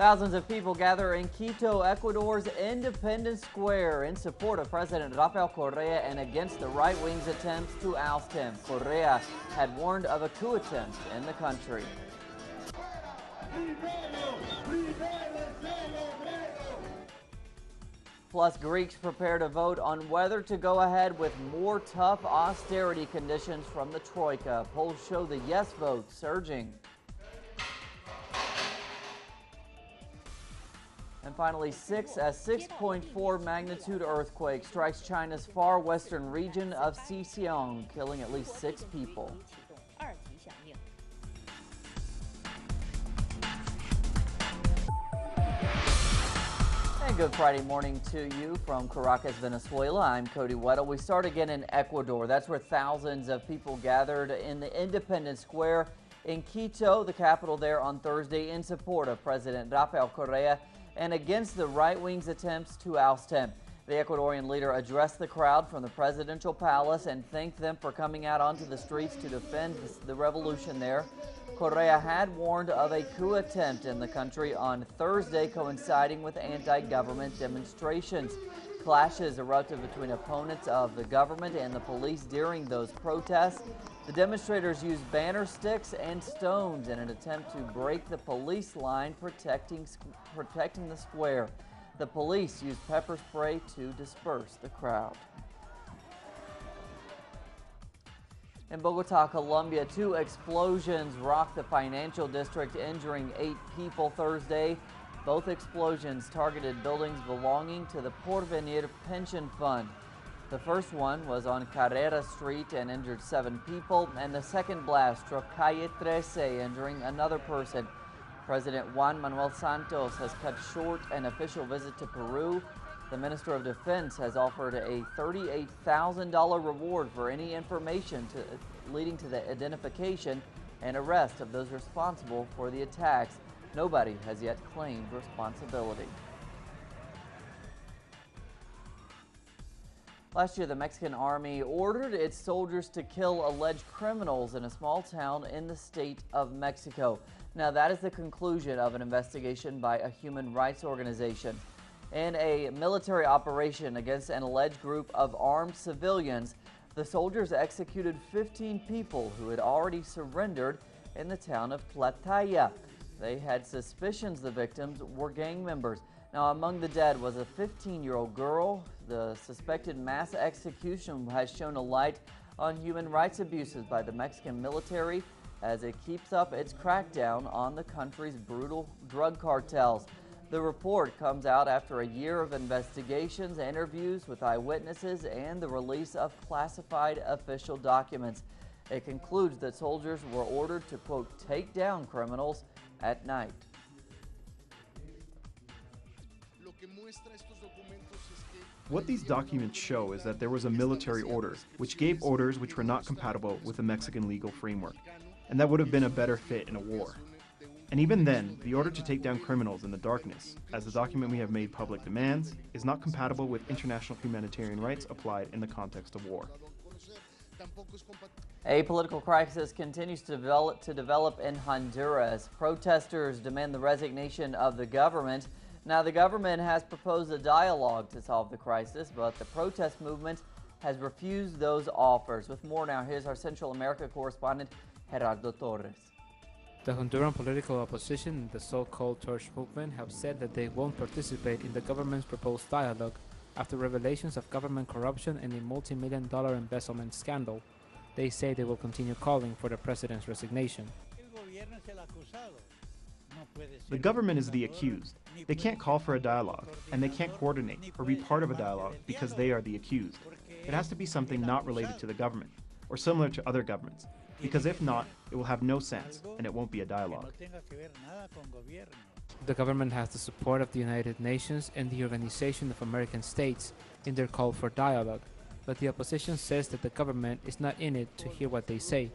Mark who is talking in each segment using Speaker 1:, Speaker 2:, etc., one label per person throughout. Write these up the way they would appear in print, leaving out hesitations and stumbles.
Speaker 1: Thousands of people gather in Quito, Ecuador's Independence Square in support of President Rafael Correa and against the right wing's attempts to oust him. Correa had warned of a coup attempt in the country. Plus, Greeks prepare to vote on whether to go ahead with more tough austerity conditions from the Troika. Polls show the yes vote surging. And finally, a 6.4 magnitude earthquake strikes China's far western region of Xinjiang, killing at least 6 people. And good Friday morning to you from Caracas, Venezuela. I'm Cody Weddle. We start again in Ecuador. That's where thousands of people gathered in the Independence Square in Quito, the capital there, on Thursday in support of President Rafael Correa and against the right wing's attempts to oust him. The Ecuadorian leader addressed the crowd from the presidential palace and thanked them for coming out onto the streets to defend the revolution there. Correa had warned of a coup attempt in the country on Thursday, coinciding with anti-government demonstrations. Clashes erupted between opponents of the government and the police during those protests. The demonstrators used banner sticks and stones in an attempt to break the police line protecting the square. The police used pepper spray to disperse the crowd. In Bogota, Colombia, 2 explosions rocked the financial district, injuring 8 people Thursday. Both explosions targeted buildings belonging to the Porvenir Pension Fund. The first one was on Carrera Street and injured 7 people, and the second blast struck Calle 13, injuring another person. President Juan Manuel Santos has cut short an official visit to Peru. The Minister of Defense has offered a $38,000 reward for any information leading to the identification and arrest of those responsible for the attacks. Nobody has yet claimed responsibility. Last year, the Mexican army ordered its soldiers to kill alleged criminals in a small town in the state of Mexico. Now, that is the conclusion of an investigation by a human rights organization. In a military operation against an alleged group of armed civilians, the soldiers executed 15 people who had already surrendered in the town of TLATLAYA. They had suspicions the victims were gang members. Now, among the dead was a 15-year-old girl. The suspected mass execution has shown a light on human rights abuses by the Mexican military as it keeps up its crackdown on the country's brutal drug cartels. The report comes out after a year of investigations, interviews with eyewitnesses, and the release of classified official documents. It concludes that soldiers were ordered to, quote, take down criminals at night.
Speaker 2: What these documents show is that there was a military order, which gave orders which were not compatible with the Mexican legal framework, and that would have been a better fit in a war. And even then, the order to take down criminals in the darkness, as the document we have made public demands, is not compatible with international humanitarian rights applied in the context of war.
Speaker 1: A political crisis continues to develop in Honduras. Protesters demand the resignation of the government. Now, the government has proposed a dialogue to solve the crisis, but the protest movement has refused those offers. With more now, here's our Central America correspondent, Gerardo Torres.
Speaker 3: The Honduran political opposition, the so-called Torch Movement, have said that they won't participate in the government's proposed dialogue after revelations of government corruption and a multi-million-dollar embezzlement scandal. They say they will continue calling for the president's resignation.
Speaker 2: The government is the accused. They can't call for a dialogue, and they can't coordinate or be part of a dialogue because they are the accused. It has to be something not related to the government, or similar to other governments, because if not, it will have no sense, and it won't be a dialogue.
Speaker 3: The government has the support of the United Nations and the Organization of American States in their call for dialogue, but the opposition says that the government is not in it to hear what they say.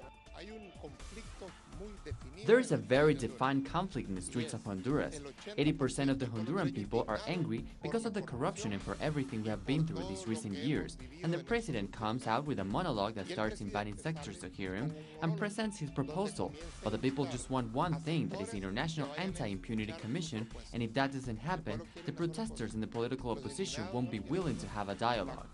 Speaker 4: There is a very defined conflict in the streets of Honduras. 80% of the Honduran people are angry because of the corruption and for everything we have been through these recent years. And the president comes out with a monologue that starts inviting sectors to hear him and presents his proposal. But the people just want one thing, that is the International Anti-Impunity Commission, and if that doesn't happen, the protesters and the political opposition won't be willing to have a dialogue.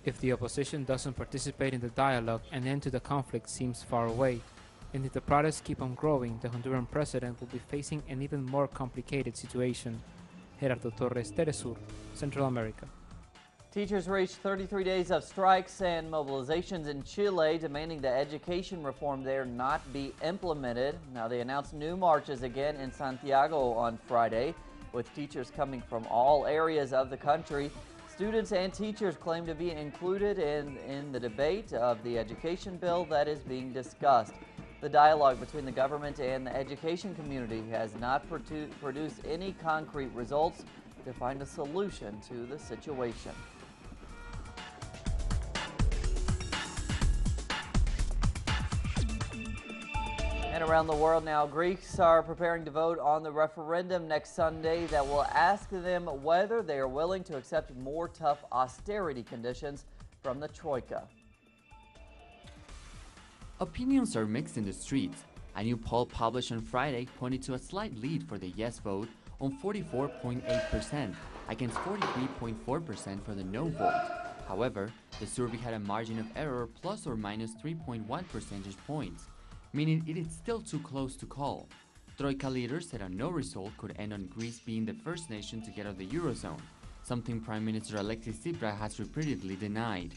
Speaker 3: If the opposition doesn't participate in the dialogue, an end to the conflict seems far away. And if the protests keep on growing, the Honduran president will be facing an even more complicated situation. Gerardo Torres, Telesur, Central America.
Speaker 1: Teachers reached 33 days of strikes and mobilizations in Chile demanding that education reform there not be implemented. Now they announced new marches again in Santiago on Friday, with teachers coming from all areas of the country. Students and teachers claim to be included in the debate of the education bill that is being discussed. The dialogue between the government and the education community has not produced any concrete results to find a solution to the situation. And around the world now, Greeks are preparing to vote on the referendum next Sunday that will ask them whether they are willing to accept more tough austerity conditions from the Troika.
Speaker 4: Opinions are mixed in the streets. A new poll published on Friday pointed to a slight lead for the yes vote on 44.8% against 43.4% for the no vote. However, the survey had a margin of error plus or minus 3.1 percentage points, meaning it is still too close to call. Troika leaders said a no result could end on Greece being the first nation to get out of the Eurozone, something Prime Minister Alexis Tsipras has repeatedly denied.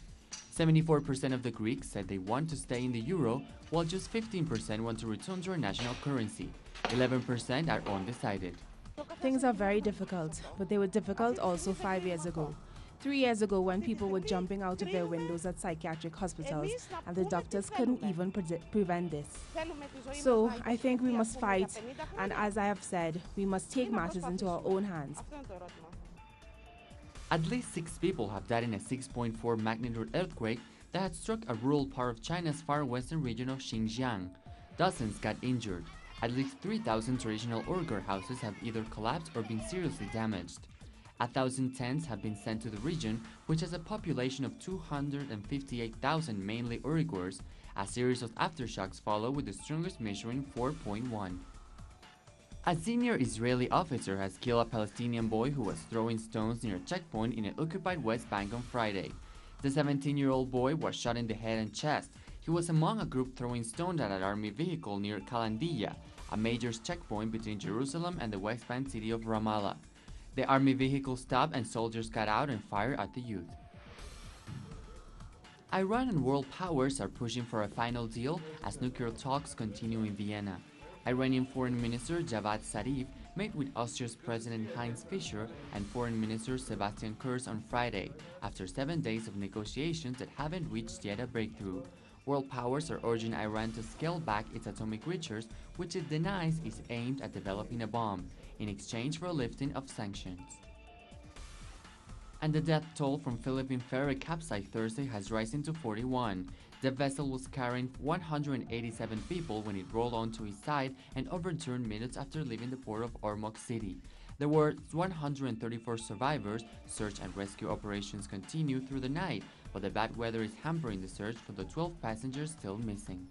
Speaker 4: 74% of the Greeks said they want to stay in the euro, while just 15% want to return to our national currency. 11% are undecided.
Speaker 5: Things are very difficult, but they were difficult also 5 years ago. 3 years ago, when people were jumping out of their windows at psychiatric hospitals and the doctors couldn't even prevent this. So I think we must fight, and as I have said, we must take matters into our own hands.
Speaker 4: At least 6 people have died in a 6.4 magnitude earthquake that had struck a rural part of China's far western region of Xinjiang. Dozens got injured. At least 3,000 traditional Uyghur houses have either collapsed or been seriously damaged. 1,000 tents have been sent to the region, which has a population of 258,000 mainly Uyghurs. A series of aftershocks follow, with the strongest measuring 4.1. A senior Israeli officer has killed a Palestinian boy who was throwing stones near a checkpoint in an occupied West Bank on Friday. The 17-year-old boy was shot in the head and chest. He was among a group throwing stones at an army vehicle near Kalandiya, a major checkpoint between Jerusalem and the West Bank city of Ramallah. The army vehicle stopped and soldiers got out and fired at the youth. Iran and world powers are pushing for a final deal as nuclear talks continue in Vienna. Iranian Foreign Minister Javad Zarif met with Austria's President Heinz Fischer and Foreign Minister Sebastian Kurz on Friday, after 7 days of negotiations that haven't reached yet a breakthrough. World powers are urging Iran to scale back its atomic research, which it denies is aimed at developing a bomb, in exchange for a lifting of sanctions. And the death toll from Philippine ferry capsized Thursday has risen to 41. The vessel was carrying 187 people when it rolled onto its side and overturned minutes after leaving the port of Ormoc City. There were 134 survivors. Search and rescue operations continue through the night, but the bad weather is hampering the search for the 12 passengers still missing.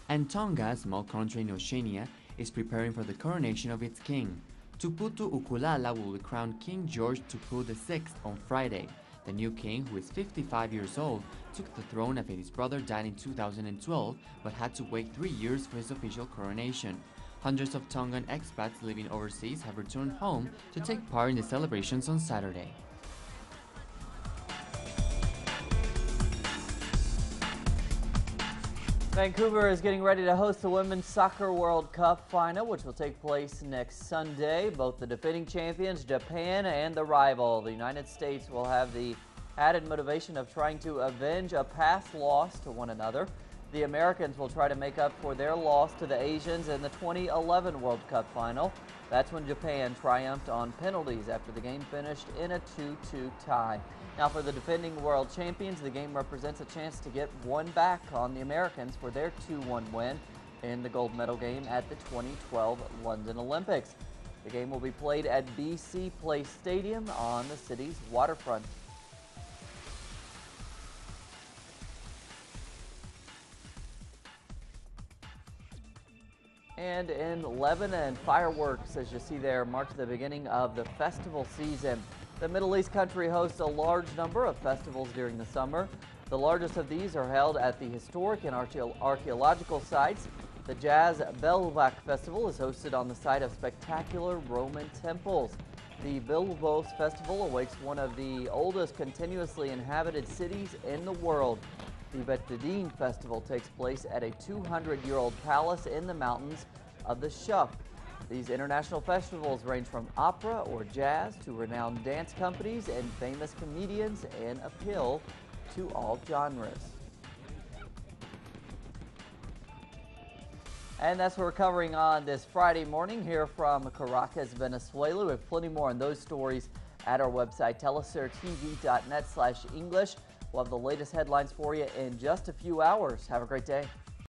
Speaker 4: And Tonga, a small country in Oceania, is preparing for the coronation of its king. Tuputu Ukulala will be crowned King George Tupu VI on Friday. The new king, who is 55 years old, took the throne after his brother died in 2012, but had to wait 3 years for his official coronation. Hundreds of Tongan expats living overseas have returned home to take part in the celebrations on Saturday.
Speaker 1: Vancouver is getting ready to host the Women's Soccer World Cup final, which will take place next Sunday. Both the defending champions, Japan, and the rival, the United States, will have the added motivation of trying to avenge a past loss to one another. The Americans will try to make up for their loss to the Asians in the 2011 World Cup final. That's when Japan triumphed on penalties after the game finished in a 2-2 tie. Now for the defending world champions, the game represents a chance to get one back on the Americans for their 2-1 win in the gold medal game at the 2012 London Olympics. The game will be played at BC Place Stadium on the city's waterfront. And in Lebanon, fireworks, as you see there, mark the beginning of the festival season. The Middle East country hosts a large number of festivals during the summer. The largest of these are held at the historic and archaeological sites. The Jazz Belvak Festival is hosted on the site of spectacular Roman temples. The Bilbos Festival awaits one of the oldest continuously inhabited cities in the world. The Betadine Festival takes place at a 200-year-old palace in the mountains of the Shuf. These international festivals range from opera or jazz to renowned dance companies and famous comedians and appeal to all genres. And that's what we're covering on this Friday morning here from Caracas, Venezuela. We have plenty more on those stories at our website, telesurtv.net/English. We'll have the latest headlines for you in just a few hours. Have a great day.